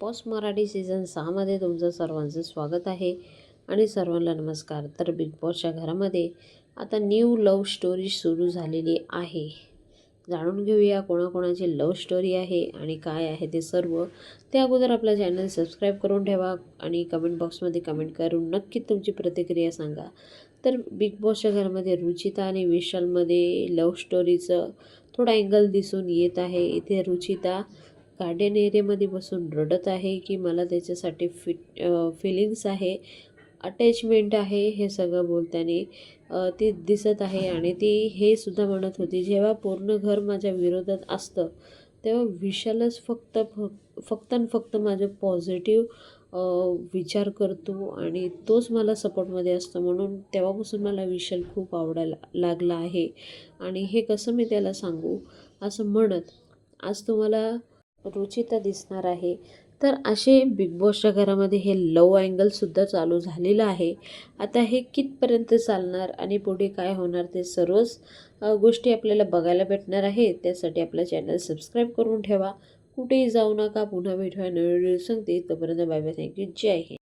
Boss Marathi season 6 मध्ये तुमचं सर्वांचं स्वागत आहे आणि सर्वांना नमस्कार. तर बिग बॉसच्या घरामध्ये आता न्यू लव्ह स्टोरी सुरू झालेली आहे. जाणून घेऊया कोणाकोणाची लव्ह स्टोरी आहे आणि काय आहे ते सर्व. त्या अगोदर आपला चॅनल सबस्क्राईब करून ठेवा आणि कमेंट बॉक्समध्ये कमेंट करून नक्की तुमची प्रतिक्रिया सांगा. तर बिग बॉसच्या घरामध्ये रुचिता आणि विशालमध्ये लव्ह स्टोरीचं थोडा अँगल दिसून येत आहे. इथे रुचिता गार्डन एरियामध्ये बसून रडत आहे की मला त्याच्यासाठी फिलिंग्स आहे, अटॅचमेंट आहे, हे सगळं बोलताना ती दिसत आहे. आणि ती हे सुद्धा म्हणत होती, जेव्हा पूर्ण घर माझ्या विरोधात असतं तेव्हा विशालच फक्त आणि फक्त माझं पॉझिटिव्ह विचार करतो आणि तोच मला सपोर्टमध्ये असतो. म्हणून तेव्हापासून मला विशाल खूप आवडायला लागला आहे आणि हे कसं मी त्याला सांगू, असं म्हणत आज तुम्हाला रुचिता दिसणार आहे. तर असे बिग बॉसच्या घरामध्ये हे लव अँगलसुद्धा चालू झालेलं आहे. आता हे कितपर्यंत चालणार आणि पुढे काय होणार ते सर्वच गोष्टी आपल्याला बघायला भेटणार आहे. त्यासाठी आपलं चॅनल सबस्क्राईब करून ठेवा. कुठेही जाऊ नका. पुन्हा भेटूया नवीन व्हिडिओ सांगते. तोपर्यंत बाय बाय. थँक्यू. जय हिंद.